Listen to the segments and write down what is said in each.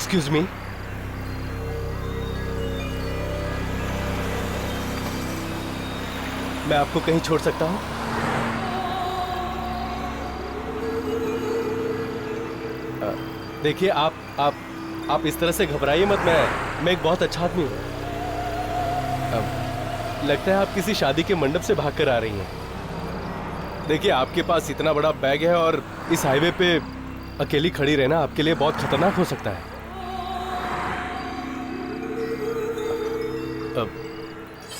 Excuse me, मैं आपको कहीं छोड़ सकता हूं? देखिए, आप इस तरह से घबराइए मत। मैं एक बहुत अच्छा आदमी हूं। लगता है आप किसी शादी के मंडप से भाग कर आ रही हैं। देखिए, आपके पास इतना बड़ा बैग है और इस हाईवे पे अकेली खड़ी रहना आपके लिए बहुत खतरनाक हो सकता है।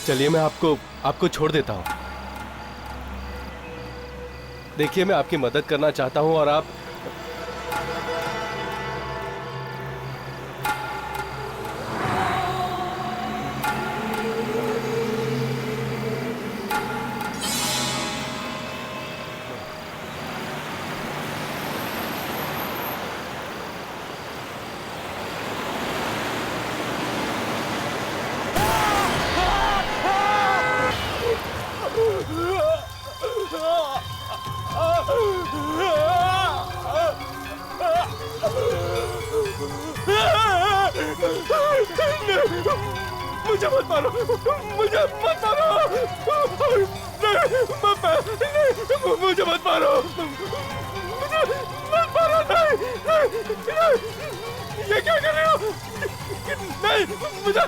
चलिए, मैं आपको छोड़ देता हूं। देखिए, मैं आपकी मदद करना चाहता हूं और आप मुझे मत मारो, मुझे मत मारो, नहीं, मुझे मत मारो, मुझे मत मारो, नहीं, ये क्या कर रहे हो? नहीं, मुझे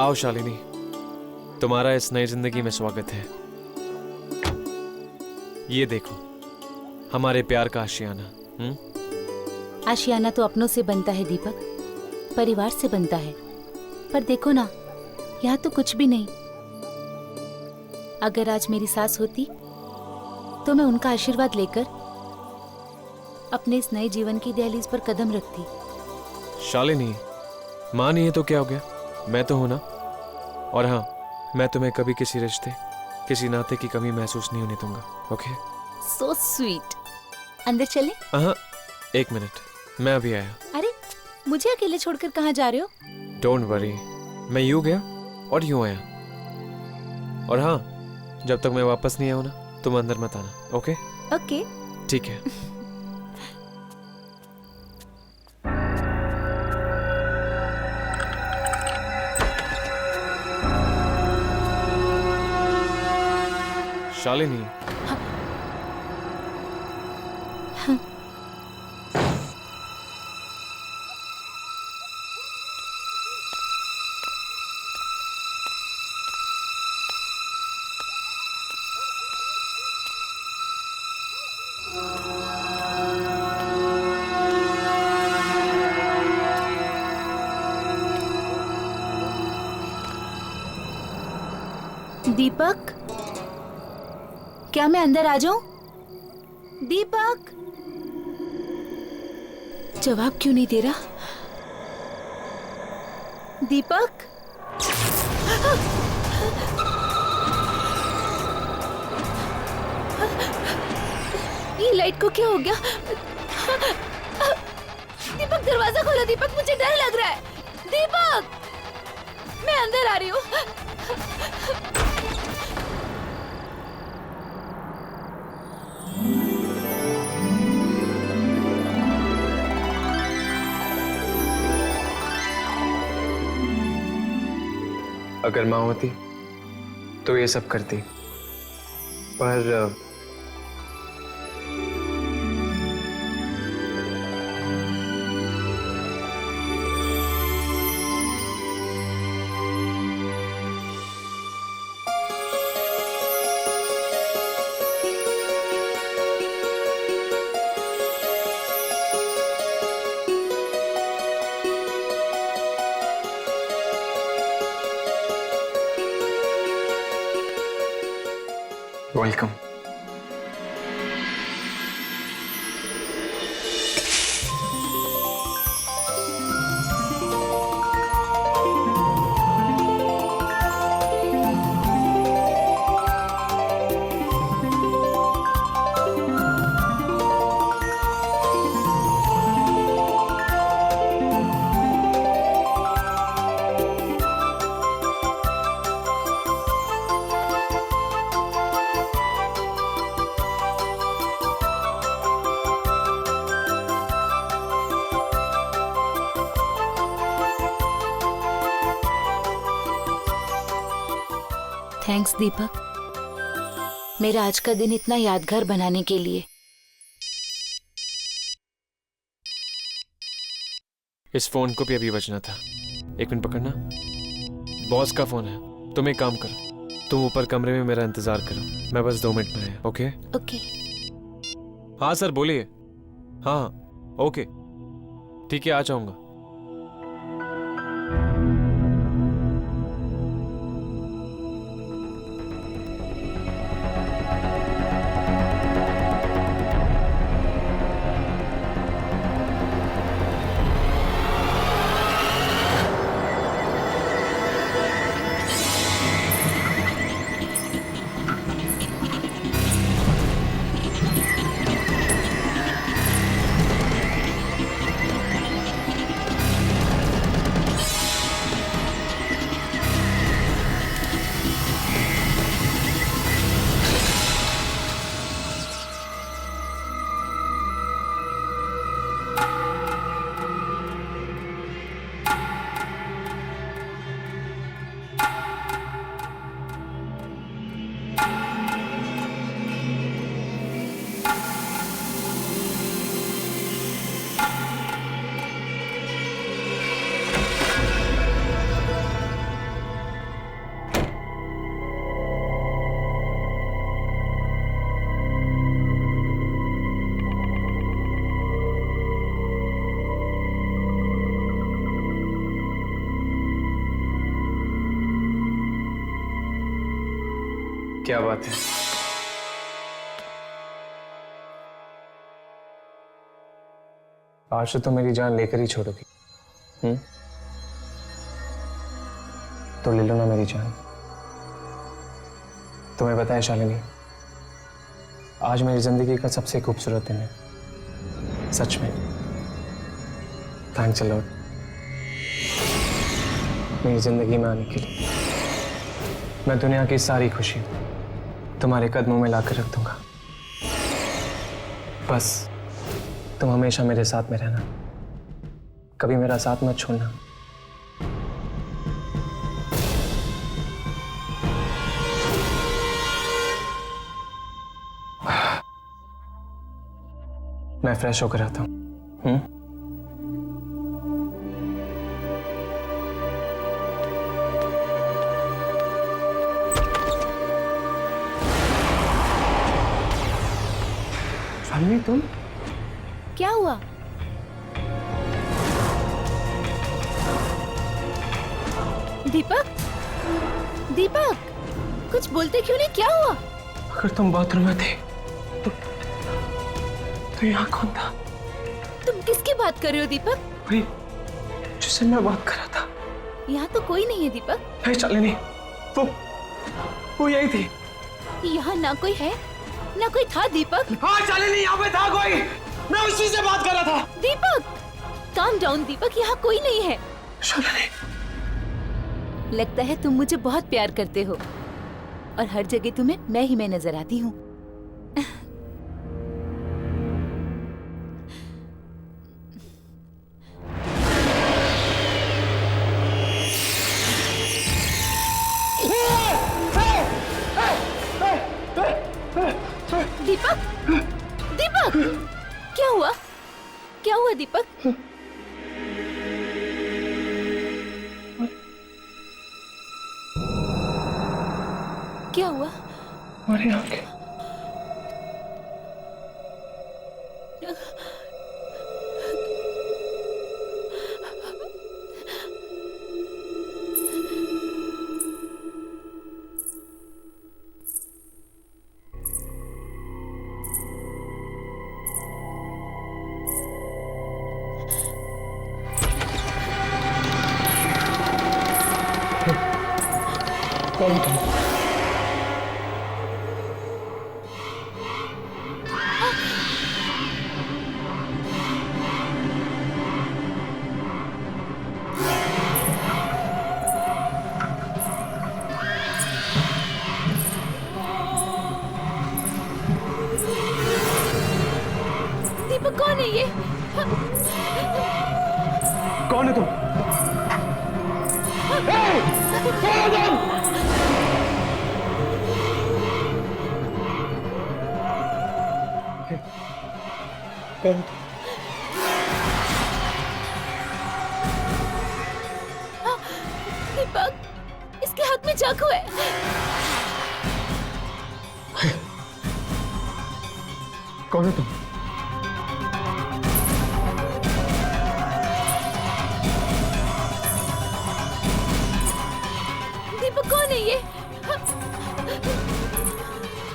आओ शालिनी, तुम्हारा इस नई जिंदगी में स्वागत है। ये देखो, हमारे प्यार का आशियाना। आशियाना तो अपनों से बनता है दीपक, परिवार से बनता है। पर देखो ना, यहाँ तो कुछ भी नहीं। अगर आज मेरी सास होती तो मैं उनका आशीर्वाद लेकर अपने इस नए जीवन की दहलीज पर कदम रखती। शालिनी, मां नहीं है तो क्या हो गया, मैं तो हूं ना। और हाँ, मैं तुम्हें कभी किसी रिश्ते, किसी नाते की कमी महसूस नहीं होने दूंगा। ओके? So sweet. अंदर चले? हाँ, एक मिनट, मैं अभी आया। अरे, मुझे अकेले छोड़कर कहाँ जा रहे हो? डोंट वरी, मैं यूं गया और यूं आया। और हाँ, जब तक मैं वापस नहीं आऊं ना, तुम अंदर मत आना। ओके? ओके। ठीक है। शालिनी, दीपक, क्या मैं अंदर आ जाऊं? दीपक, जवाब क्यों नहीं दे रहा? दीपक, ये लाइट को क्या हो गया? दीपक, दरवाजा खोलो। दीपक, मुझे डर लग रहा है। दीपक, मैं अंदर आ रही हूँ। अगर माँ होती तो ये सब करती, पर वेलकम। थैंक्स दीपक, मेरा आज का दिन इतना यादगार बनाने के लिए। इस फोन को भी अभी बजना था। एक मिनट पकड़ना, बॉस का फोन है। तुम एक काम करो, तुम ऊपर कमरे में मेरा इंतजार करो, मैं बस 2 मिनट में आया। ओके? ओके। हाँ सर बोलिए। हाँ ओके ठीक है, आ जाऊंगा। क्या बात है? आज तो मेरी जान लेकर ही छोड़ोगी। तो ले लो ना मेरी जान। तुम्हें पता है शालिनी, आज मेरी जिंदगी का सबसे खूबसूरत दिन है, सच में। थैंक्स अ लॉट मेरी जिंदगी में आने के लिए। मैं दुनिया की सारी खुशी तुम्हारे कदमों में लाकर रख दूंगा। बस तुम हमेशा मेरे साथ में रहना, कभी मेरा साथ मत छोड़ना। मैं फ्रेश होकर आता हूं। शालिनी तुम? क्या हुआ? दीपक, दीपक, कुछ बोलते क्यों नहीं? क्या हुआ? अगर तुम बाथरूम में थे तो यहाँ कौन था? तुम किसकी बात कर रहे हो दीपक? वही जिससे मैं बात कर रहा था। यहाँ तो कोई नहीं है दीपक। नहीं शालिनी, वो यही थी। यहाँ ना कोई है ना कोई था दीपक। हाँ शालिनी, यहाँ पे था कोई, मैं उसी से बात कर रहा था। दीपक काम डाउन दीपक, यहाँ कोई नहीं है। शालिनी, लगता है तुम मुझे बहुत प्यार करते हो और हर जगह तुम्हें मैं ही मैं नजर आती हूँ। दीपक, दीपक, क्या हुआ? क्या हुआ दीपक? क्या हुआ? हमारी आंखें। कौन था? दीपक कौन है ये? कौन है तुम? कौन है तुम? कौन? दीपक, इसके हाथ में चाकू है। कौन है तुम? दीपक, कौन है ये?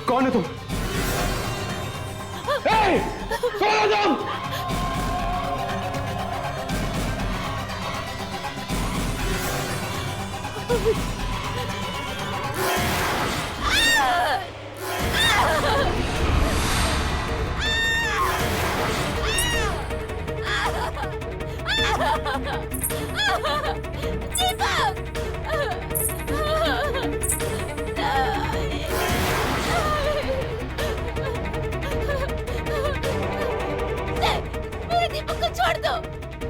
कौन है तुम? हे! कौन है तुम? मेरे दीपक को छोड़ दो।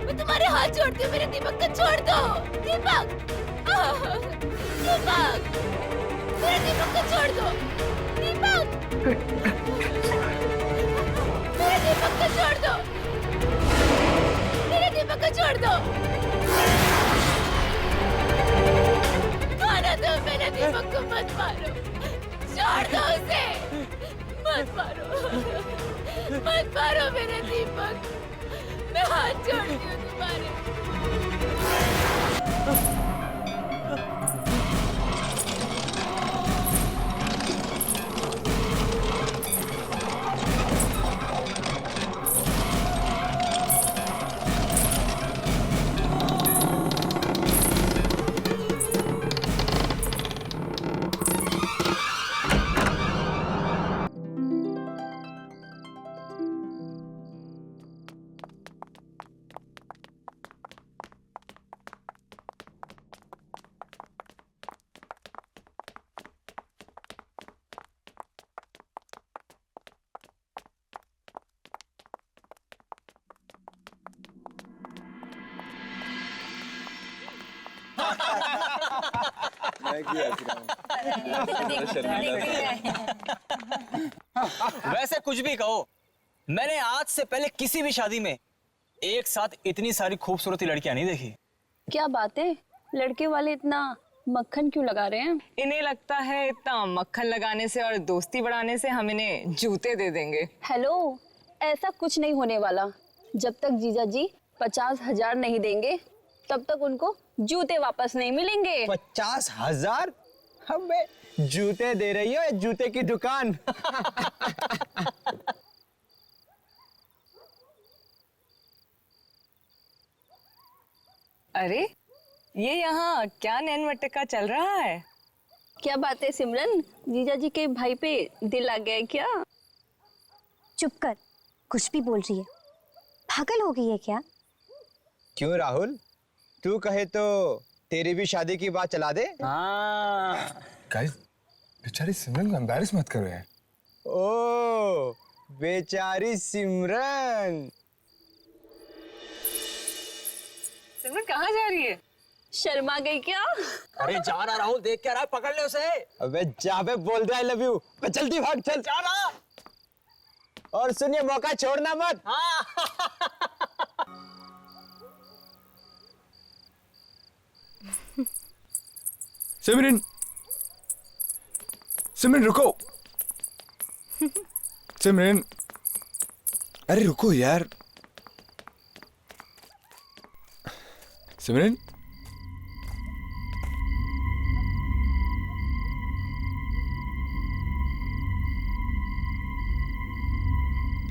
मैं तुम्हारे हाथ जोड़ती हूँ, मेरे दीपक को छोड़ दो। दीपक, दीपक, मेरे दीपक को छोड़ दो। दीपक, मेरे दीपक को छोड़ दो। मेरे दीपक को छोड़ दो। मारो तो मेरे दीपक को मत मारो। छोड़ दो उसे। मत मारो, मत मारो मेरे दीपक। मैं हाथ जोड़ती हूँ तुम्हारे। वैसे कुछ भी कहो, मैंने आज से पहले किसी भी शादी में एक साथ इतनी सारी खूबसूरत लड़कियां नहीं देखी। क्या बात है, लड़के वाले इतना मक्खन क्यों लगा रहे हैं? इन्हें लगता है इतना मक्खन लगाने से और दोस्ती बढ़ाने से हम इन्हें जूते दे देंगे। हेलो, ऐसा कुछ नहीं होने वाला। जब तक जीजा जी 50,000 नहीं देंगे तब तक उनको जूते वापस नहीं मिलेंगे। 50,000? हमें जूते दे रही हो या जूते की दुकान? अरे ये यहाँ क्या नैन मटका चल रहा है? क्या बात है सिमरन, जीजा जी के भाई पे दिल आ गया है क्या? चुप कर, कुछ भी बोल रही है। पागल हो गई है क्या? क्यों राहुल, तू कहे तो तेरी भी शादी की बात चला दे। हाँ। गाइस, बेचारी सिमरन को एम्बैरेस मत करो यार। ओ, बेचारी सिमरन। सिमरन कहाँ जा रही है? शर्मा गई क्या? अरे जा रहा राहुल, देख क्या रहा है, पकड़ ले उसे। अबे जा बे, बोल दे आई लव यू। जल्दी भाग, चल। जा रहा। और सुनिए, मौका छोड़ना मत। सिमरन, सिमरन रुको। सिमरन, अरे रुको यार। सिमरन,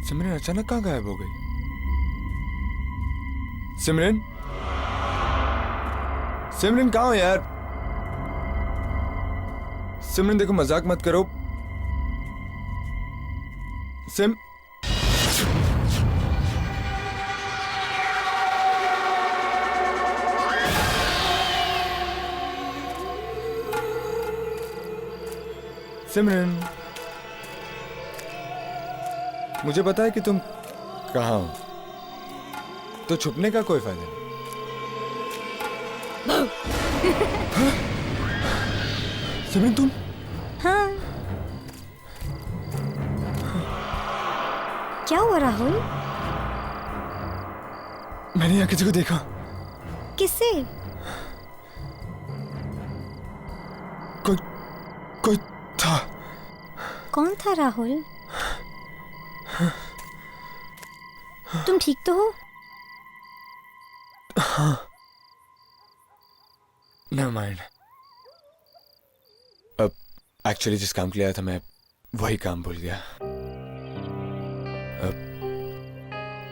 सिमरन अचानक कहाँ गायब हो गई? सिमरन, सिमरन कहाँ हो यार? सिमरन देखो, मजाक मत करो। सिम सिमरन, मुझे पता है कि तुम कहाँ हो, तो छुपने का कोई फायदा नहीं। हाँ? सिमरन तुम? हाँ। क्या हुआ राहुल? मैंने यहाँ किसी को देखा। किससे? कोई कोई था। कौन था राहुल? तुम ठीक तो हो? हाँ। Never mind. अब एक्चुअली जिस काम के लिए आया था मैं वही काम भूल गया। अब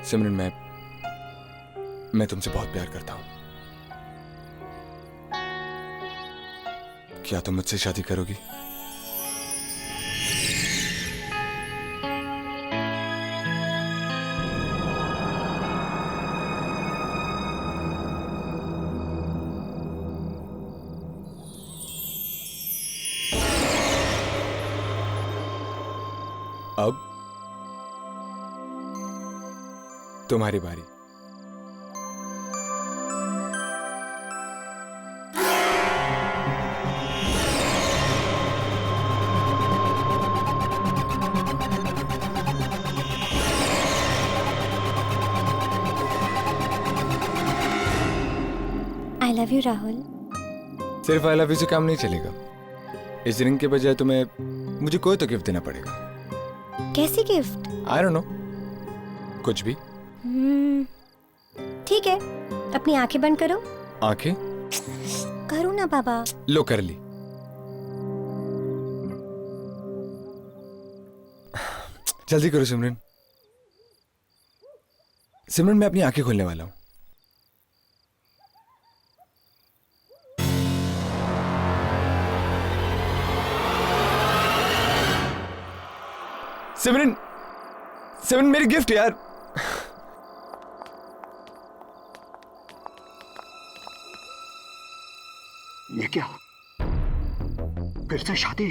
सिमरन मैं तुमसे बहुत प्यार करता हूं। क्या तुम मुझसे शादी करोगी? अब तुम्हारी बारी। I love you Rahul. सिर्फ आई लव यू से काम नहीं चलेगा। इस रिंग के बजाय तुम्हें मुझे कोई तो गिफ्ट देना पड़ेगा। कैसी गिफ्ट? आई डोंट नो, कुछ भी। ठीक है, अपनी आंखें बंद करो। आंखें? करो ना बाबा। लो कर ली। जल्दी करो सिमरन। सिमरन मैं अपनी आंखें खोलने वाला हूं। सिमरन, सिमरन मेरी गिफ्ट यार। ये क्या? फिर से शादी?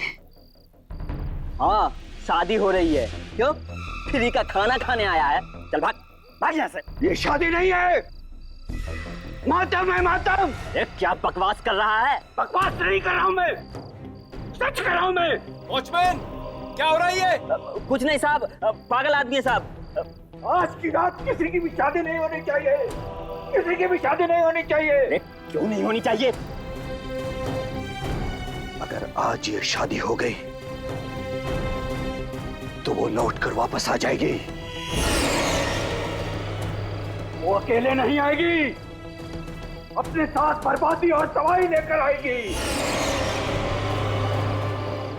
हाँ, शादी हो रही है। क्यों? फ्री का खाना खाने आया है। चल भाग, भाग यहाँ से। ये शादी नहीं है, मातम है मातम। ये क्या बकवास कर रहा है? बकवास नहीं कर रहा हूँ मैं, सच कर रहा हूँ मैं। वॉचमैन, क्या हो रहा है ये? कुछ नहीं साहब, पागल आदमी है साहब। आज की रात किसी की भी शादी नहीं होनी चाहिए, किसी की भी शादी नहीं होनी चाहिए। क्यों नहीं होनी चाहिए? अगर आज ये शादी हो गई तो वो लौट कर वापस आ जाएगी। वो अकेले नहीं आएगी, अपने साथ बर्बादी और तबाही लेकर आएगी।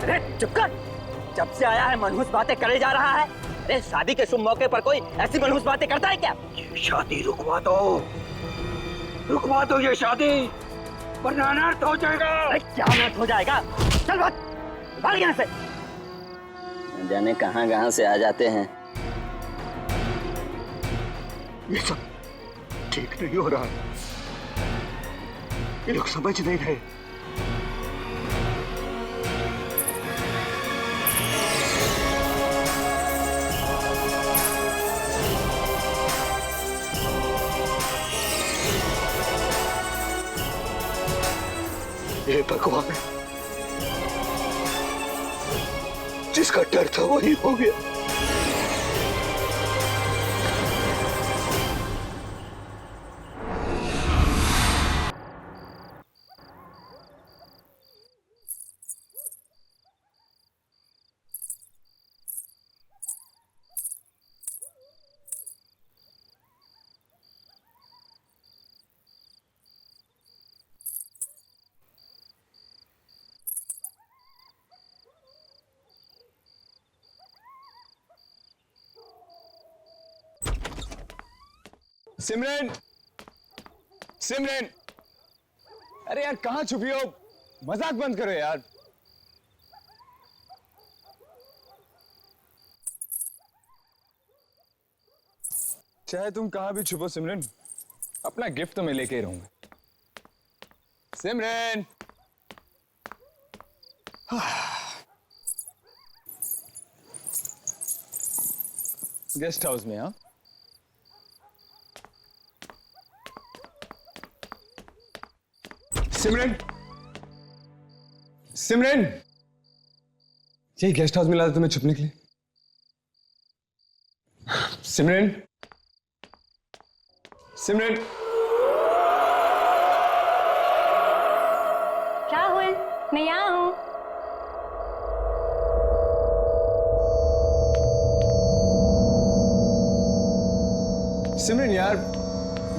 अरे चुप कर, जब से आया है मनहूस बातें करे जा रहा है। अरे शादी के शुभ मौके पर कोई ऐसी मनहूस बातें करता है क्या? ये शादी रुकवा दो ये शादी, वरना अनर्थ हो जाएगा। अरे क्या अनर्थ हो जाएगा? चल भाग, भाग यहाँ से। न जाने कहां से आ जाते हैं। ये सब ठीक नहीं हो रहा, ये लोग समझ नहीं रहे। ये भगवान, जिसका डर था वही हो गया। सिमरन, सिमरन, अरे यार कहाँ छुपी हो? मजाक बंद करो यार। चाहे तुम कहाँ भी छुपो सिमरन, अपना गिफ्ट तो मैं लेके ही रहूंगा। सिमरन, गेस्ट हाउस में। हाँ, सिमरन, सिमरन, यही गेस्ट हाउस मिला था तुम्हें छुपने के लिए। सिमरन, सिमरन, राहुल, मैं यहाँ हूँ। सिमरन यार,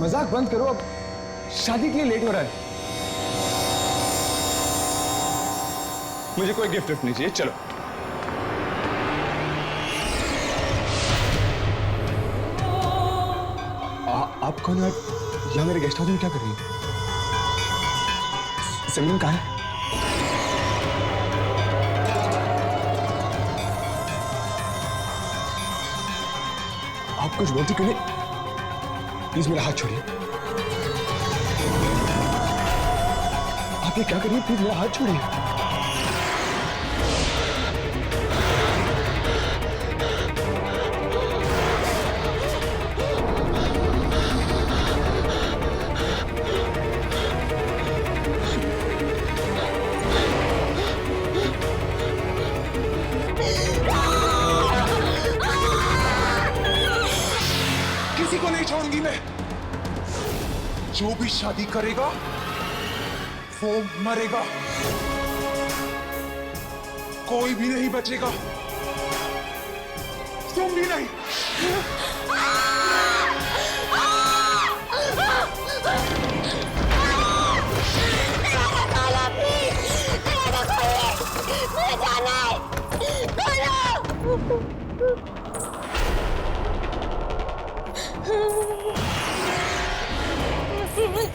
मजाक बंद करो, अब शादी के लिए लेट हो रहा है। मुझे कोई गिफ्ट नहीं चाहिए, चलो। आप कौन है? यहाँ मेरे गेस्ट हाउस में क्या कर रही है? सिमरन कहाँ है? आप कुछ बोलती क्यों नहीं? प्लीज मेरा हाथ छोड़िए। आप ये क्या कर रही है? प्लीज मेरा हाथ छोड़िए। किसी को नहीं छोड़ूंगी मैं। जो भी शादी करेगा वो मरेगा, कोई भी नहीं बचेगा, तुम भी नहीं।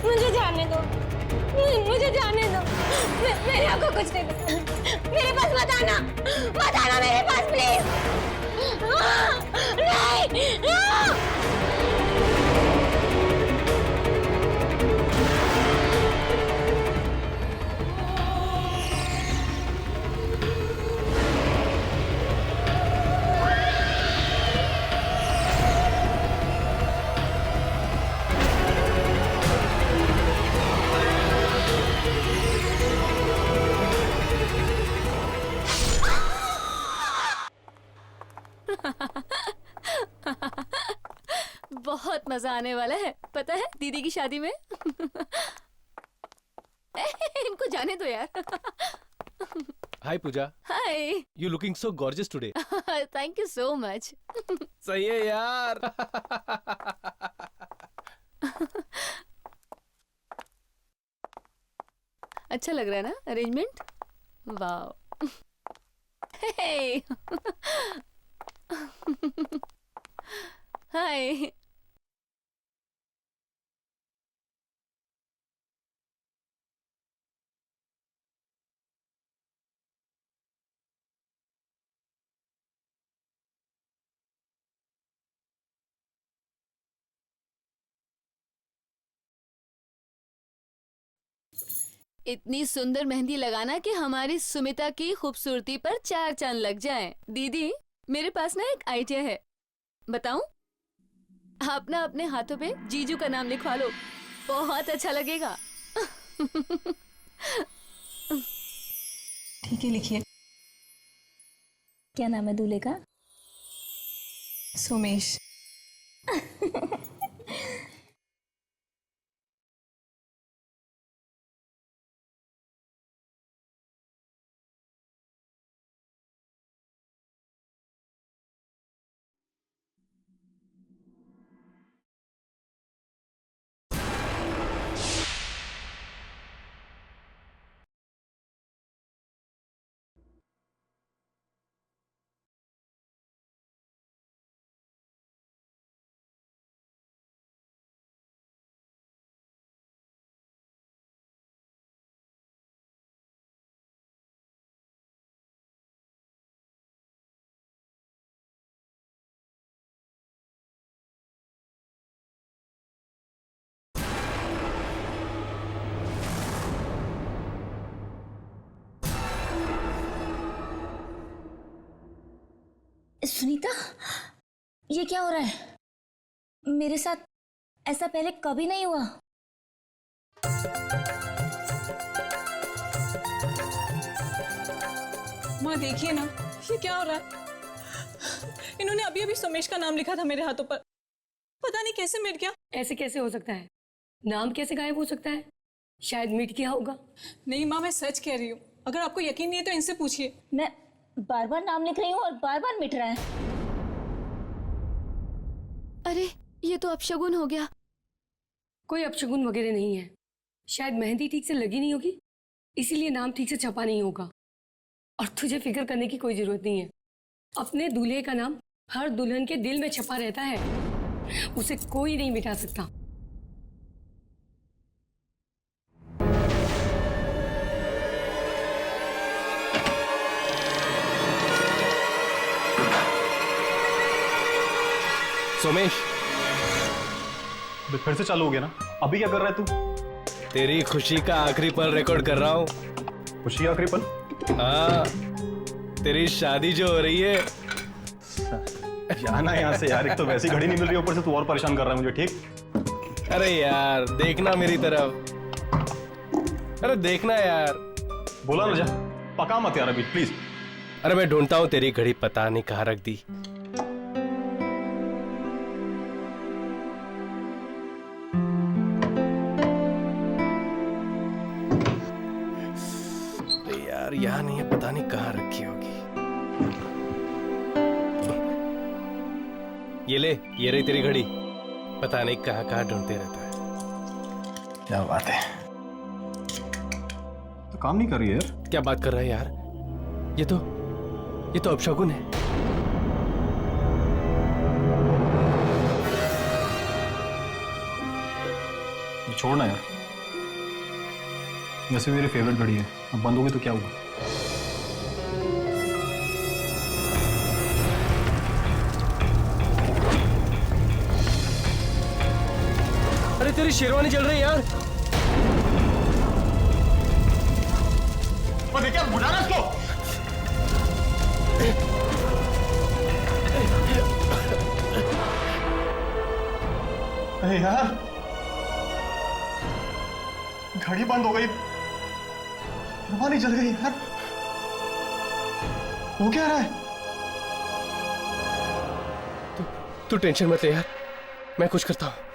मुझे जाने दो, मुझे जाने दो। मेरे आपको कुछ नहीं पता। मेरे पास मत आना मेरे पास प्लीज। नहीं। बहुत मजा आने वाला है, पता है, दीदी की शादी में। इनको जाने दो यार। Hi Pooja, hi. You looking so gorgeous today. Thank you so much. सही है यार। अच्छा लग रहा है ना अरेंजमेंट? वाह। हे। हाय। इतनी सुंदर मेहंदी लगाना कि हमारी सुमिता की खूबसूरती पर चार चांद लग जाएं। दीदी, मेरे पास ना एक आइडिया है, बताऊं? आप ना अपने हाथों पे जीजू का नाम लिखवा लो, बहुत अच्छा लगेगा। ठीक है, लिखिए। क्या नाम है दूल्हे का? सोमेश। सुनीता, ये क्या हो रहा है? मेरे साथ ऐसा पहले कभी नहीं हुआ। माँ देखिए ना, ये क्या हो रहा है? इन्होंने अभी अभी सोमेश का नाम लिखा था मेरे हाथों पर। पता नहीं कैसे मिट गया। ऐसे कैसे हो सकता है? नाम कैसे गायब हो सकता है? शायद मिट गया होगा। नहीं माँ, मैं सच कह रही हूँ। अगर आपको यकीन नहीं है तो इनसे पूछिए। मैं बार बार नाम लिख रही हूँ और बार बार मिट रहा है। अरे ये तो अपशगुन हो गया। कोई अपशगुन वगैरह नहीं है। शायद मेहंदी ठीक से लगी नहीं होगी, इसीलिए नाम ठीक से छपा नहीं होगा। और तुझे फिक्र करने की कोई जरूरत नहीं है। अपने दूल्हे का नाम हर दुल्हन के दिल में छपा रहता है, उसे कोई नहीं मिटा सकता। सोमेश, फिर से चालू हो गया ना? अभी क्या कर रहा है तू? तेरी खुशी का आखिरी पल रिकॉर्ड कर रहा हूँ। खुशी का आखिरी पल? हाँ, तेरी शादी जो हो रही है। जाना यहाँ से यार, एक तो वैसी घड़ी नहीं मिल रही, ऊपर से तू और परेशान कर रहा है मुझे। ठीक? अरे यार देखना मेरी तरफ, अरे देखना यार। बोला ना, जा पका मत यार अभी प्लीज। अरे मैं ढूंढता हूँ तेरी घड़ी, पता नहीं कहाँ रख दी। यार यहाँ नहीं है, पता नहीं कहाँ रखी होगी। ये रही तेरी घड़ी, पता नहीं कहाँ कहाँ ढूंढते रहता है। क्या बात है, तो काम नहीं कर रही है यार। क्या बात कर रहा है यार, ये तो अपशगुन है। छोड़ना यार, वैसे मेरी फेवरेट घड़ी है, अब बंद होगी तो क्या हुआ? अरे तेरी शेरवानी चल रही है यार। और क्या बुला रहा इसको? अरे यार घड़ी बंद हो गई, शेरवानी जल गई यार। हो क्या रहा है? तू टेंशन मत ले यार, मैं कुछ करता हूँ।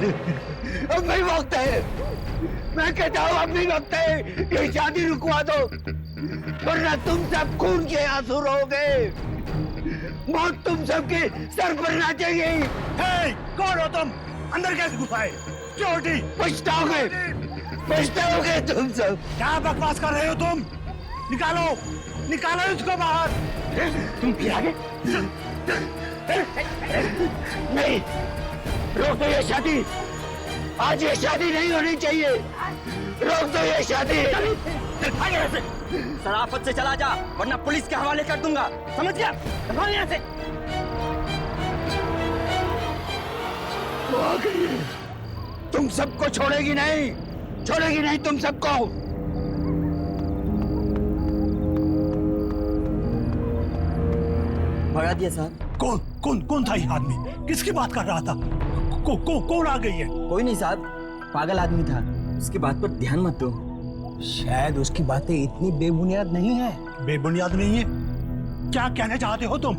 अब नहीं वक्त है, मैं कहता हूँ अब नहीं वक्त है, ये शादी रुकवा दो वरना तुम सब खून के आंसू रहोगे, मौत तुम सबके सर पर नाचेगी। कौन हो तुम? अंदर कैसे घुसाए? चोटी पछताओगे, पछताओगे तुम सब। क्या बकवास कर रहे हो तुम? निकालो निकालो इसको बाहर। तुम फिर आगे? नहीं, रोक दो ये शादी, आज ये शादी नहीं होनी चाहिए, रोक दो ये शादी। शराफत से चला जा वरना पुलिस के हवाले कर दूंगा, समझ गया? भाग यहाँ से। वो आ गई है, तुम सबको छोड़ेगी नहीं, छोड़ेगी नहीं तुम सबको। भगा दिया साहब। कौन कौन कौन था ये आदमी? किसकी बात कर रहा था? कौन आ गई है? कोई नहीं साहब, पागल आदमी था, उसकी बात पर ध्यान मत दो। शायद उसकी बातें इतनी बेबुनियाद नहीं है। बेबुनियाद नहीं है? क्या कहना चाहते हो तुम?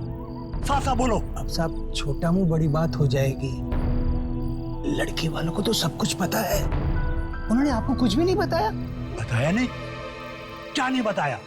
साफ साफ बोलो। अब सब छोटा मुंह बड़ी बात हो जाएगी। लड़की वालों को तो सब कुछ पता है, उन्होंने आपको कुछ भी नहीं बताया? बताया नहीं? क्या नहीं बताया?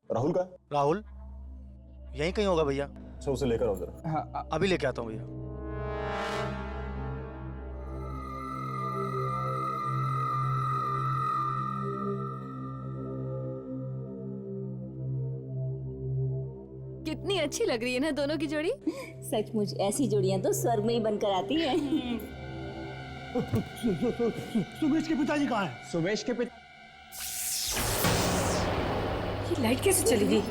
राहुल का? राहुल यहीं कहीं होगा भैया। अच्छा उसे लेकर आओ जरा। हाँ अभी लेके आता हूँ भैया। कितनी अच्छी लग रही है ना दोनों की जोड़ी। सचमुच ऐसी जोड़ियां तो स्वर्ग में ही बनकर आती हैं। सुमेश के पिताजी कहाँ हैं? सुमेश के पिता ये लाइट कैसे चली गई?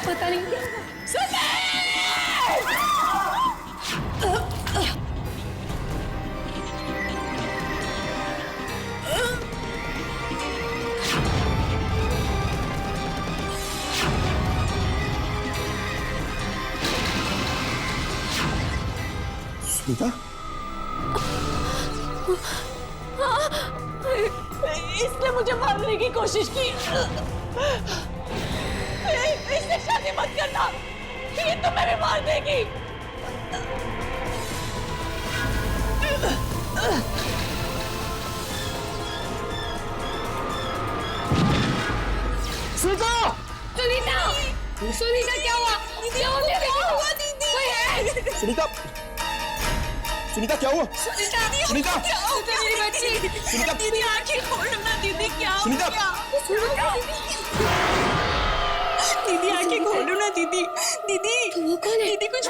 पता नहीं। सुनीता? इसने मुझे मारने की कोशिश की। इससे शादी मत करना, ये तुम्हें भी मार देगी। सुनीता! सुनीता! सुनीता क्या हुआ? क्या हुआ दीदी? कोई है? सुनीता! सुनीता क्या हुआ? सुनीता! सुनीता! मेरी बच्ची! सुनीता! दीदी आंखें खोलो ना दीदी, क्या हो सुनीता! गया? दीदी आंखें खोलो ना दीदी। दीदी वो कौन है? दीदी कुछ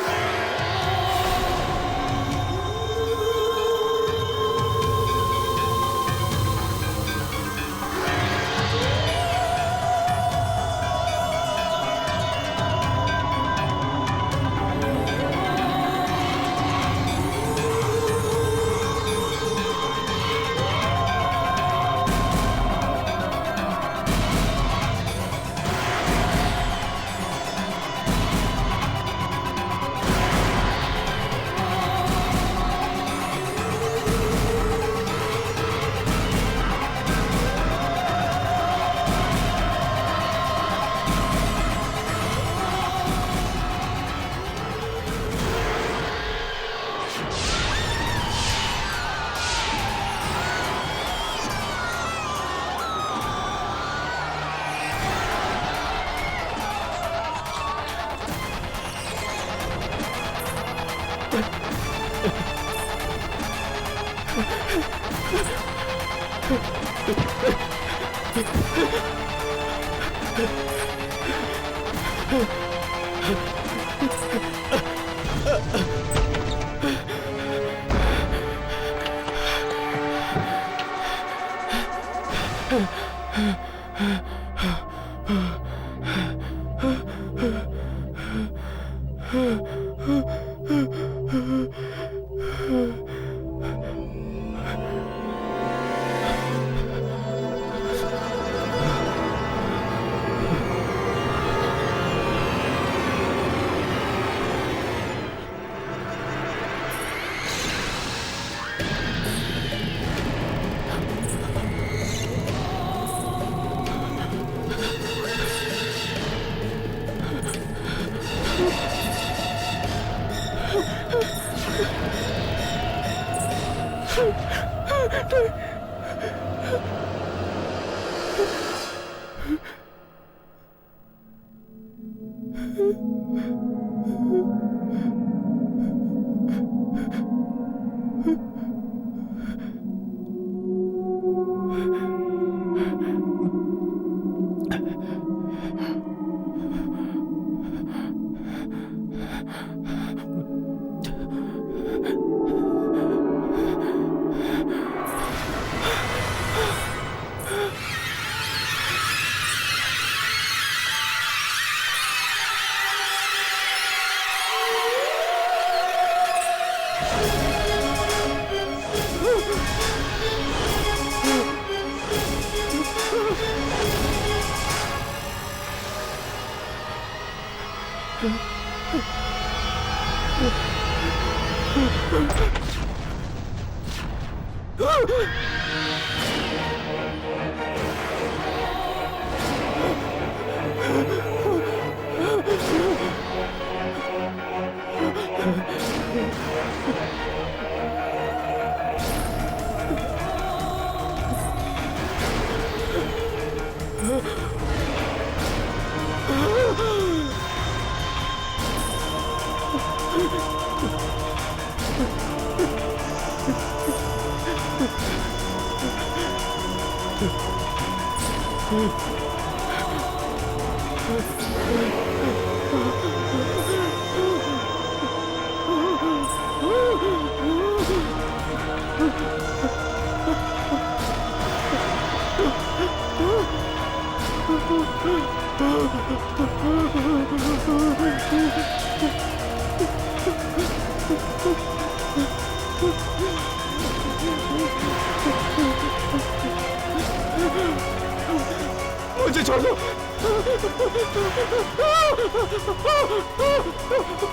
मुझे छोड़ दो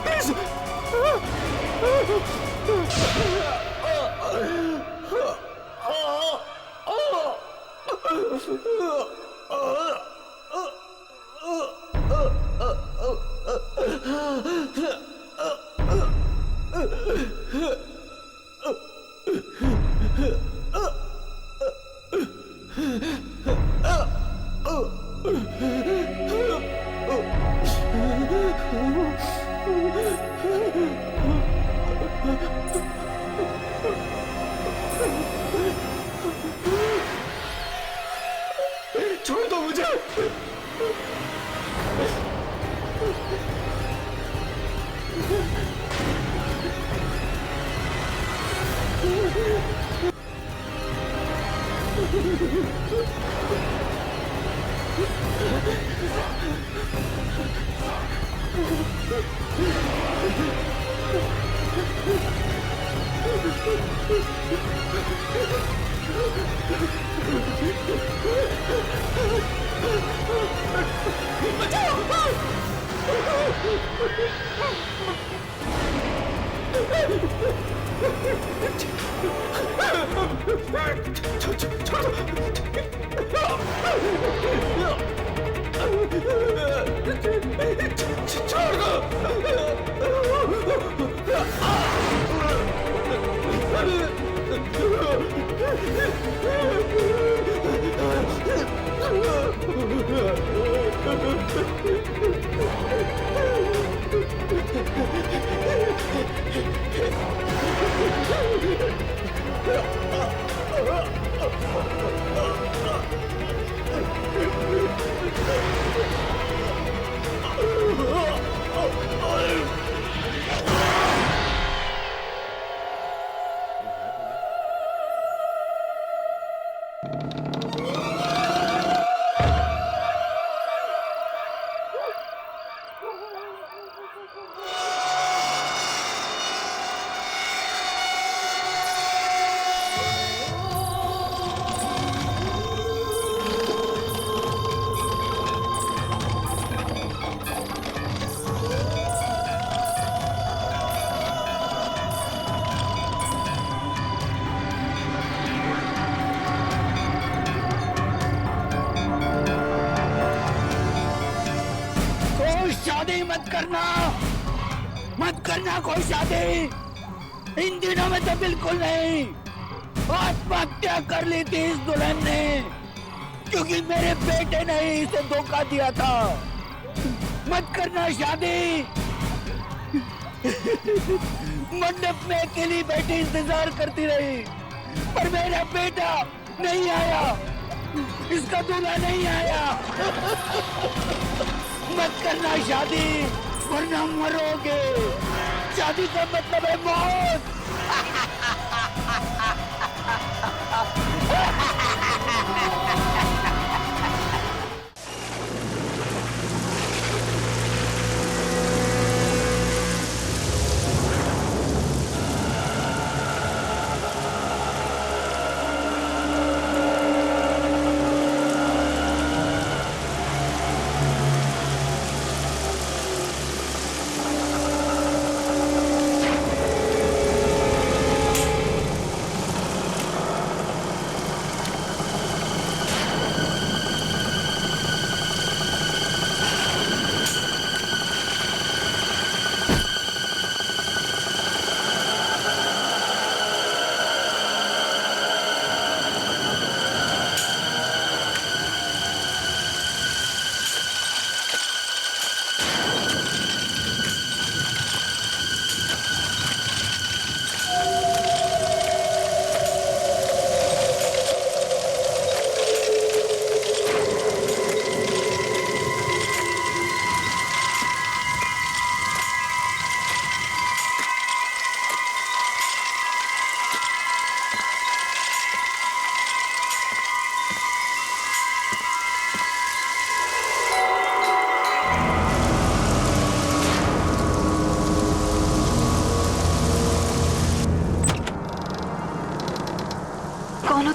प्लीज। छोड़ दो मुझे। शादी मत करना कोई शादी इन दिनों में तो बिल्कुल नहीं। आत्महत्या कर ली थी इस दुल्हन ने क्योंकि मेरे बेटे ने इसे धोखा दिया था। मत करना शादी। मंडप में अकेली बैठी इंतजार करती रही पर मेरा बेटा नहीं आया, इसका दूल्हा नहीं आया। मत करना शादी वरना मरोगे। शादी का मतलब है मौत।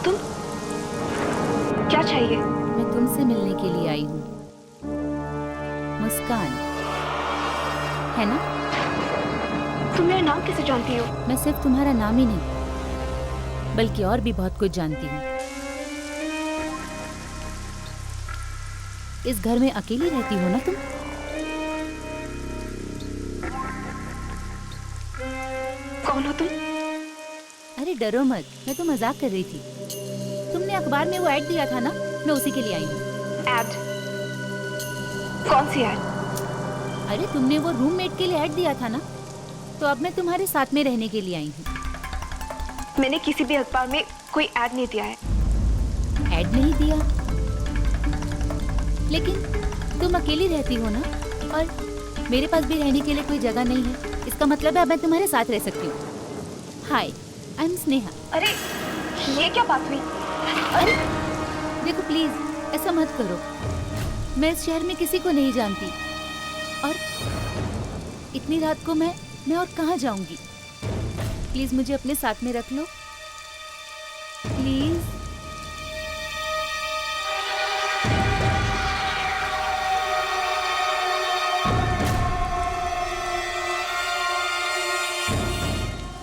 तुम? क्या चाहिए? मैं तुमसे मिलने के लिए आई हूँ। मुस्कान है ना? तुम मेरा नाम कैसे जानती हो? मैं सिर्फ तुम्हारा नाम ही नहीं बल्कि और भी बहुत कुछ जानती हूँ। इस घर में अकेली रहती हो ना तुम? कौन हो तुम? अरे डरो मत, मैं तो मजाक कर रही थी। तुमने अखबार में वो ऐड दिया था ना, मैं उसी के लिए आई हूँ। ऐड? कौन सी ऐड? अरे तुमने वो रूममेट के लिए ऐड दिया था ना, तो अब मैं तुम्हारे साथ में रहने के लिए आई हूँ। मैंने किसी भी अखबार में कोई ऐड नहीं दिया है। ऐड नहीं दिया? लेकिन तुम अकेली रहती हो ना, और मेरे पास भी रहने के लिए कोई जगह नहीं है। इसका मतलब है अब मैं तुम्हारे साथ रह सकती हूँ। हाय, आई एम स्नेहा। अरे ये क्या बात हुई? अरे देखो प्लीज ऐसा मत करो। मैं इस शहर में किसी को नहीं जानती, और इतनी रात को मैं और कहाँ जाऊंगी? प्लीज मुझे अपने साथ में रख लो, प्लीज।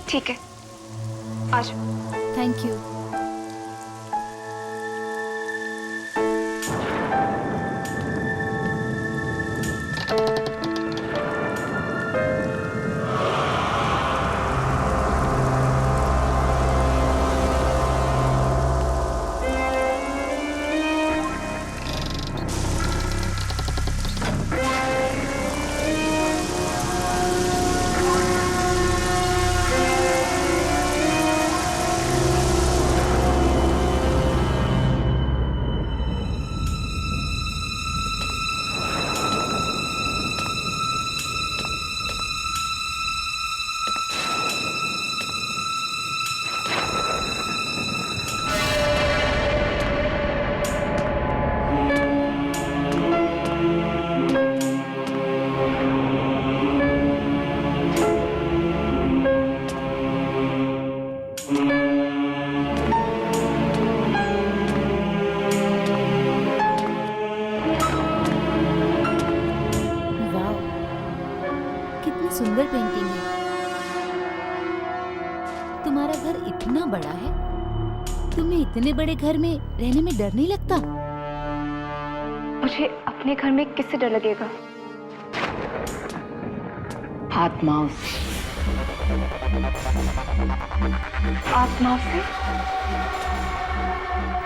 ठीक है, आ जाओ। Thank you. सुंदर पेंटिंग है। तुम्हारा घर इतना बड़ा है, तुम्हें इतने बड़े घर में रहने में डर नहीं लगता? मुझे अपने घर में किससे डर लगेगा? आत्माओं से। आत्माओं से?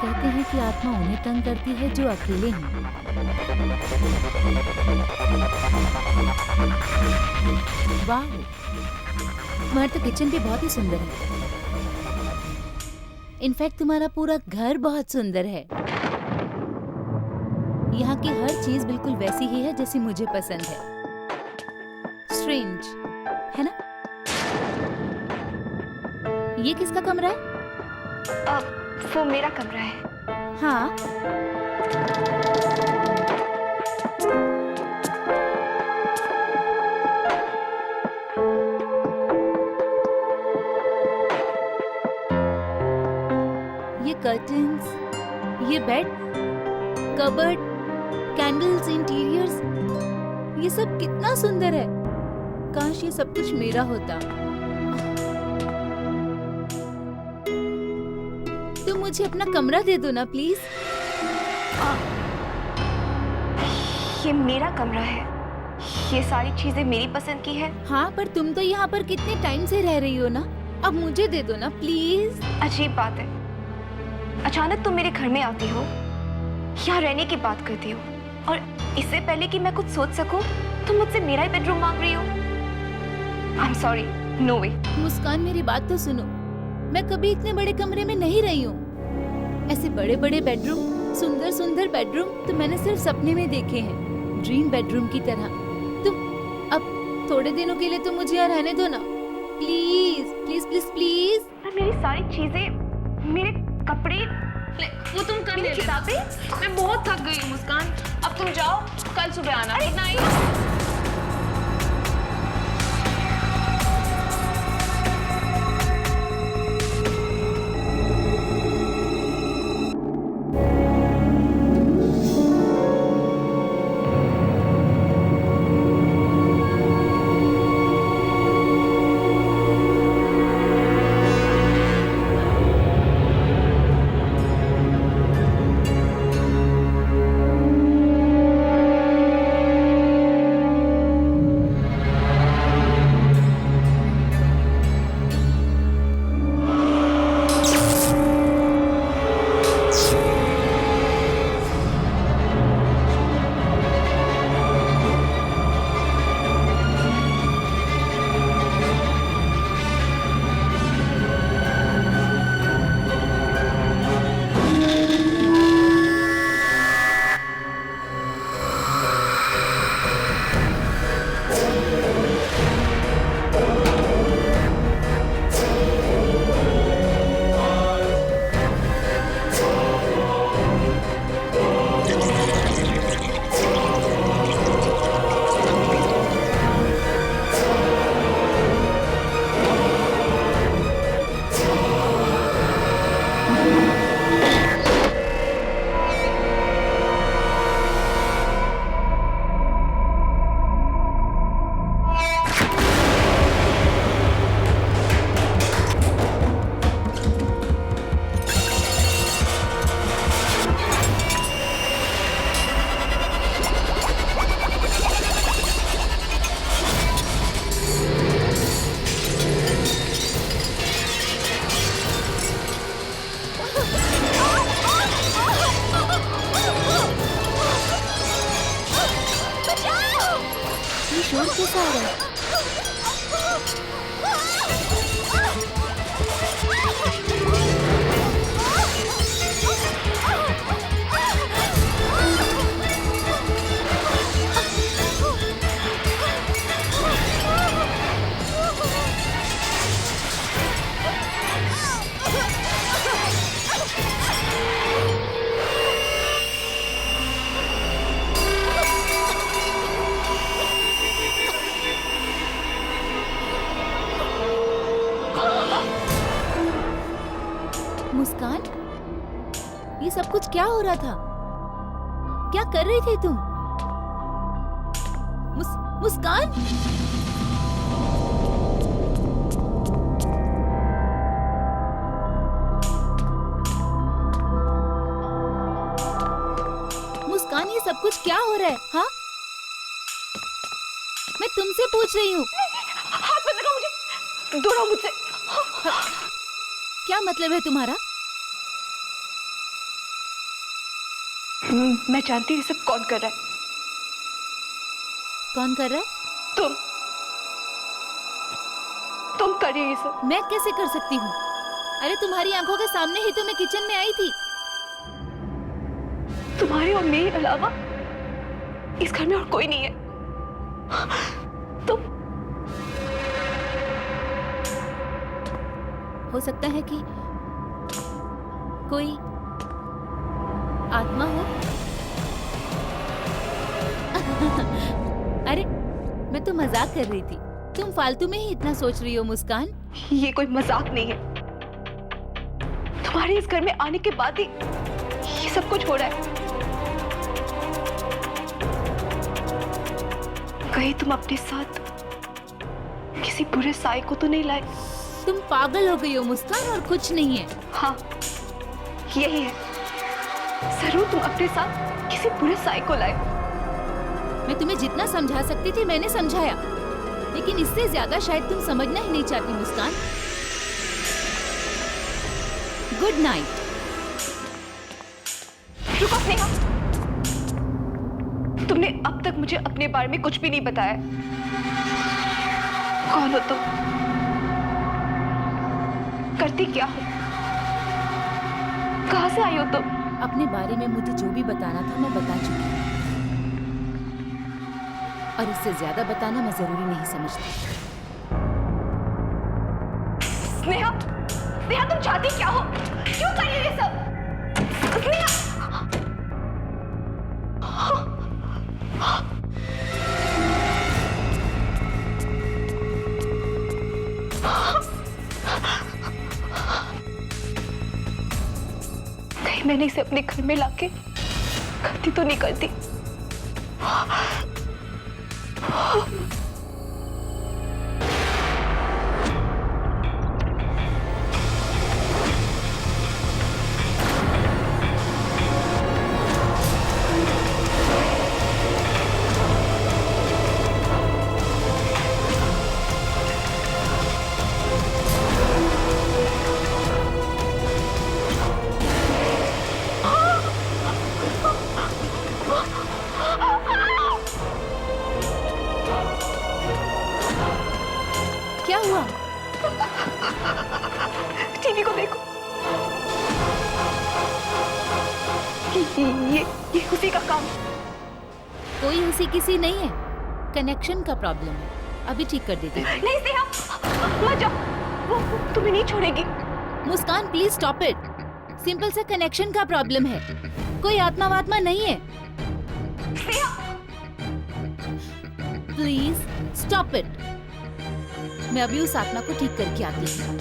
कहते हैं कि आत्मा उन्हें तंग करती है जो अकेले हैं। वाह, तुम्हारा तो किचन भी बहुत ही सुंदर है। इनफैक्ट तुम्हारा पूरा घर बहुत सुंदर है। यहाँ की हर चीज बिल्कुल वैसी ही है जैसी मुझे पसंद है। स्ट्रेंज है ना? ये किसका कमरा है? वो मेरा कमरा है। हाँ, ये कर्टन्स, ये बेड, कबर्ड, कैंडल्स, इंटीरियर्स, ये सब कितना सुंदर है। काश ये सब कुछ मेरा होता। तो मुझे अपना कमरा दे दो ना प्लीज। ये मेरा कमरा है, ये सारी चीजें मेरी पसंद की है। हाँ, पर तुम तो यहाँ पर कितने टाइम से रह रही हो ना, अब मुझे दे दो ना प्लीज। अजीब बात है, अचानक तुम मेरे घर में आती हो, यहाँ रहने की बात करती हो, और इससे पहले कि मैं कुछ सोच सकूं, तुम मुझसे मेरा ही बेडरूम मांग रही हो। आई एम सॉरी, नो वे। मुस्कान, मेरी बात तो सुनो। मैं कभी इतने बड़े कमरे में नहीं रही हूँ। ऐसे बड़े बड़े बेडरूम, सुंदर सुंदर बेडरूम तो मैंने सिर्फ सपने में देखे हैं, ड्रीम बेडरूम की तरह। तुम अब थोड़े दिनों के लिए तो मुझे यहाँ रहने दो ना प्लीज प्लीज प्लीज प्लीज। मेरी सारी चीजें, मेरे कपड़े, वो तुम कर ले। किताबें। मैं बहुत थक गई हूँ मुस्कान, अब तुम जाओ, कल सुबह आना। Good night. मुस्कान, ये सब कुछ क्या हो रहा था? क्या कर रही थी तुम? मुस्कान? मुस्कान, ये सब कुछ क्या हो रहा है? हाँ, मैं तुमसे पूछ रही हूँ। हाथ मत लगाओ मुझे, दूर रहो मुझसे। क्या मतलब है तुम्हारा? मैं जानती हूँ ये सब कौन कर रहा है। कौन कर रहा है? तुम कर रही हो ये सब। मैं कैसे कर सकती हूँ? अरे तुम्हारी आंखों के सामने ही तो मैं किचन में आई थी। तुम्हारे और मेरे अलावा इस घर में और कोई नहीं है। तुम हो सकता है कि कोई आत्मा हो। अरे मैं तो मजाक कर रही थी, तुम फालतू में ही इतना सोच रही हो मुस्कान। ये कोई मजाक नहीं है। तुम्हारे इस घर में आने के बाद ही ये सब कुछ हो रहा है। कहीं तुम अपने साथ किसी बुरे साए को तो नहीं लाए? तुम पागल हो गई हो मुस्कान, और कुछ नहीं है। हाँ, यही है। जरूर तुम अपने साथ किसी बुरे साए को लाए। मैं तुम्हें जितना समझा सकती थी मैंने समझाया, लेकिन इससे ज्यादा शायद तुम समझना ही नहीं चाहती मुस्कान। Good night. रुको स्नेहा, तुमने अब तक मुझे अपने बारे में कुछ भी नहीं बताया। कौन हो तुम? करती क्या हो? कहां से आई हो तुम? अपने बारे में मुझे जो भी बताना था मैं बता चुकी हूँ, और इससे ज्यादा बताना मैं जरूरी नहीं समझती। स्नेहा, स्नेहा तुम चाहती क्या हो? क्यों कर रही हो ये सब? स्नेहा! कहीं मैंने इसे अपने घर में लाके गलती तो नहीं करती? क्या हुआ? टीवी को देखो। ये उसी का काम। कोई उसी किसी नहीं है, कनेक्शन का प्रॉब्लम है। अभी ठीक कर देती हूँ। नहीं स्नेहा, मत जाओ, वो तुम्हें नहीं छोड़ेगी। मुस्कान प्लीज स्टॉप इट। सिंपल सा कनेक्शन का प्रॉब्लम है, कोई आत्मा वात्मा नहीं है। Please stop it. मैं अभी उस आत्मा को ठीक करके आती हूँ।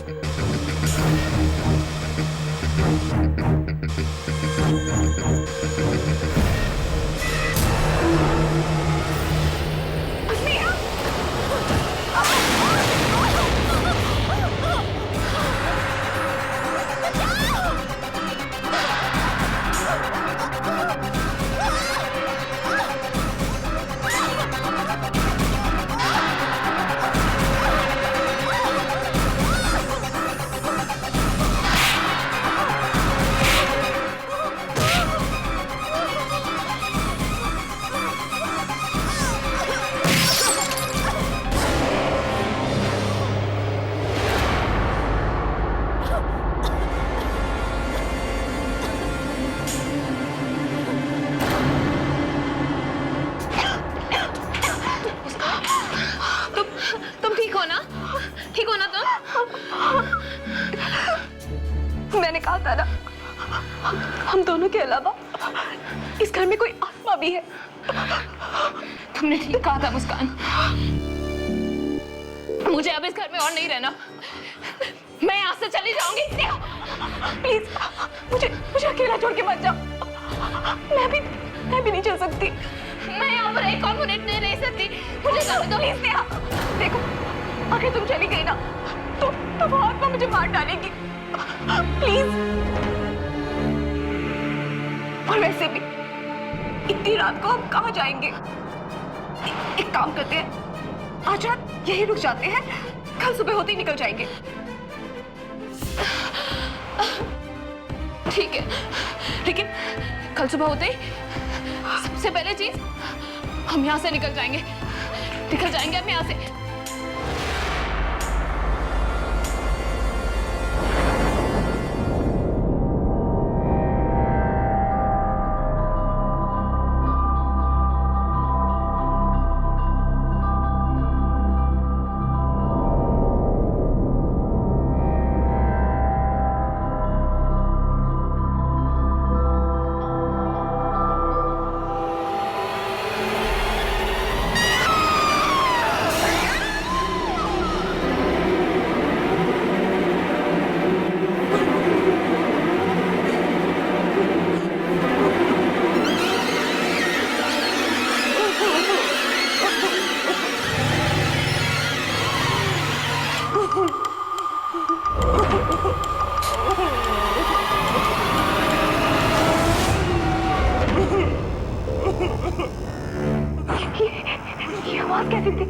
तुम ठीक हो ना? ठीक हो ना तुम? मैंने कहा था ना, हम दोनों के अलावा इस घर में कोई आत्मा भी है। तुमने ठीक कहा था मुस्कान। मुझे अब इस घर में और नहीं रहना। मैं यहाँ से चली जाऊंगी। प्लीज मुझे मुझे अकेला छोड़ के मत जाओ। मैं भी नहीं चल सकती। मैं यहाँ पर एक और मिनट नहीं रह सकती। मुझे जाने दो प्लीज नेहा। देखो अगर तुम चली गई ना तो वो आत्मा मुझे मार डालेगी। प्लीज। और वैसे भी इतनी रात को हम कहाँ जाएंगे? एक काम करते हैं, आज रात यहीं रुक जाते हैं, कल सुबह होते ही निकल जाएंगे। ठीक है, लेकिन कल सुबह होते ही सबसे पहले चीज हम यहाँ से निकल जाएंगे हम यहाँ से। ये आवाज कैसी थी?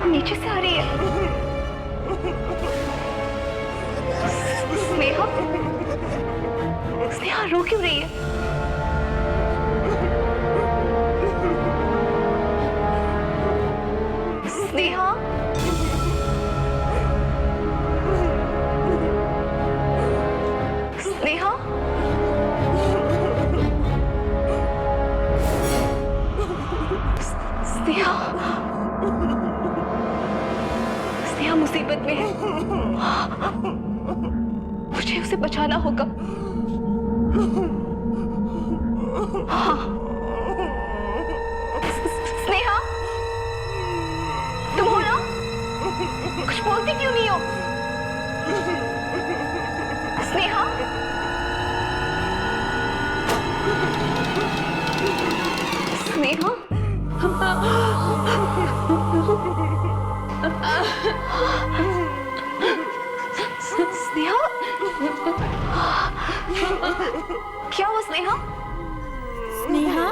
नीचे से आ रही है। स्नेहा, स्नेहा रो क्यों रही है? स्नेहा, स्नेहा, स्नेहा, स्नेहा मुसीबत में है। मुझे उसे बचाना होगा। हाँ। स्नेहा, तुम हो ना? कुछ बोलती क्यों नहीं हो? स्नेहा, स्नेहा, स्नेहा, क्या हुआ स्नेहा? स्नेहा,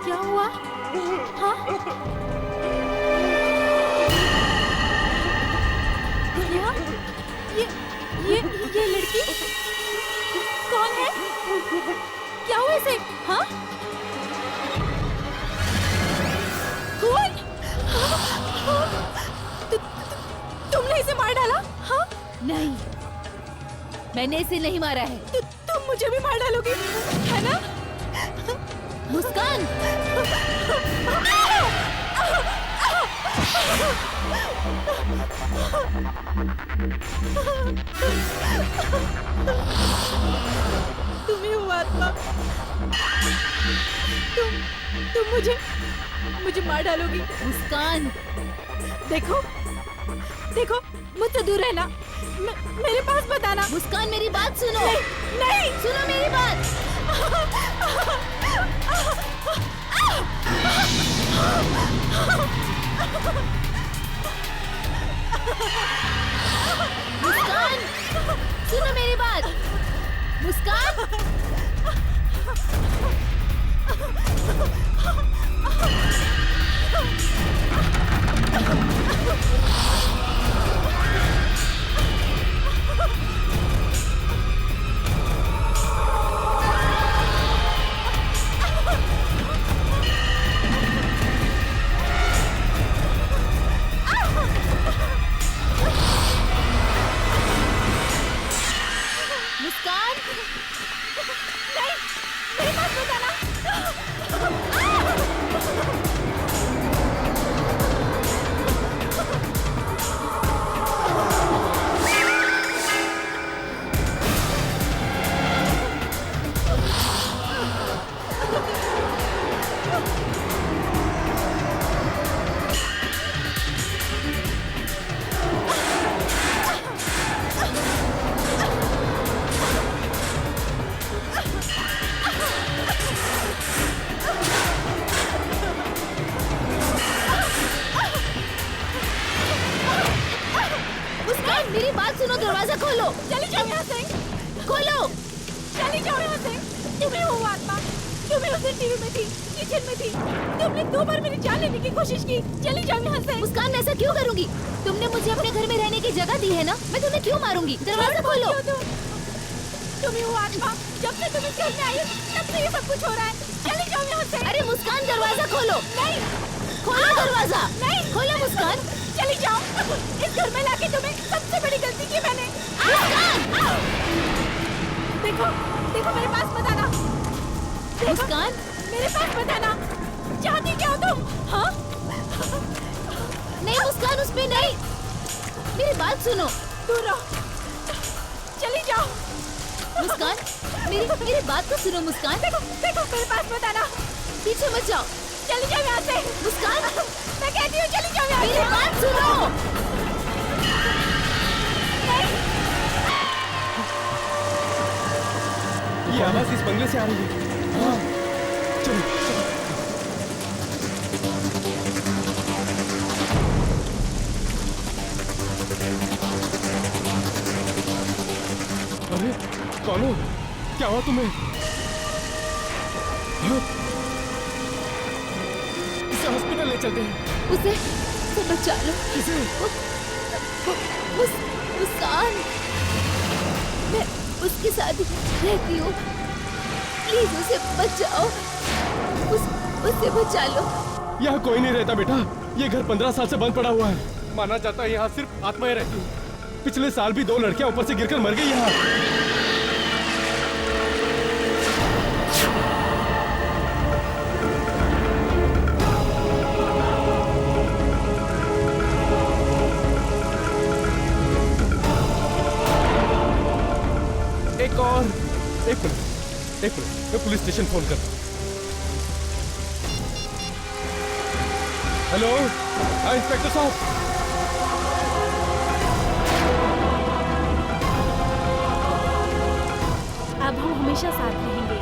क्या हुआ? हाँ? स्नेहा, ये लड़की कौन है? क्या हुआ इसे? हाँ? कौन? तुमने इसे मार डाला? हाँ? नहीं, मैंने इसे नहीं मारा है। तुम मुझे भी मार डालोगी, है ना? मुस्कान! तुम्ही हो आत्मा। तुम मुझे मार डालोगी। मुस्कान! देखो मुझसे दूर रहना। मेरे पास मत आना। मुस्कान, मेरी बात सुनो। नहीं, सुनो मेरी बात। मुस्कान, सुनो मेरी बात। मुस्कान, उस दिन टीवी में थी, किचन में थी। तुमने 2 बार मेरी जान लेने की कोशिश की। चली जाओ यहाँ से। मुस्कान, ऐसा क्यों करूंगी? तुमने मुझे अपने घर में रहने की जगह दी है ना, मैं तुम्हें क्यों मारूंगी? दरवाजा खोलो। तुम ही हो आत्मा। जब से तुम इस घर में आई हो, तब से ये सब कुछ हो रहा है। चली जाओ यहाँ से। अरे मुस्कान, दरवाजा खोलो। नहीं, खोलो दरवाजा। नहीं, खोलो मुस्कान। चली जाओ। इस घर में लाके तुम्हें सबसे बड़ी गलती की मैंने। देखो, देखो मेरे पास मत आना। मुस्कान, मेरे पास मत आना। चाहती क्या हो तुम? हाँ? नहीं मुस्कान, उसमें नहीं। मेरी बात सुनो। दूर रहो। चली जाओ। मुस्कान, मेरी बात तो सुनो मुस्कान। देखो, देखो मेरे पास मत आना। पीछे मत जाओ। चली जाओ यहाँ से। मुस्कान, मैं कहती हूँ चली जाओ यहाँ से। मेरी बात सुनो। ये आवाज इस बंगले से आ रही है। हाँ, चलो चलो। अरे कौन हो? क्या हुआ तुम्हें? हाँ? इसे हॉस्पिटल ले चलते हैं। उसे बचा लो। किसे? मुस्कान, मैं उसके साथ रहती हूँ। प्लीज उसे बचाओ। उसे बचा लो। यहाँ कोई नहीं रहता बेटा। ये घर 15 साल से बंद पड़ा हुआ है। माना जाता है यहाँ सिर्फ आत्माएं रहती हैं। पिछले साल भी 2 लड़कियां ऊपर से गिरकर मर गई यहाँ। एक मिनट, मैं पुलिस स्टेशन फोन करता हूँ। हेलो, हाँ इंस्पेक्टर साहब। अब हम हमेशा साथ रहेंगे।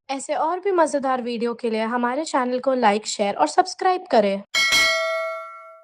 ऐसे और भी मज़ेदार वीडियो के लिए हमारे चैनल को लाइक, शेयर और सब्सक्राइब करें।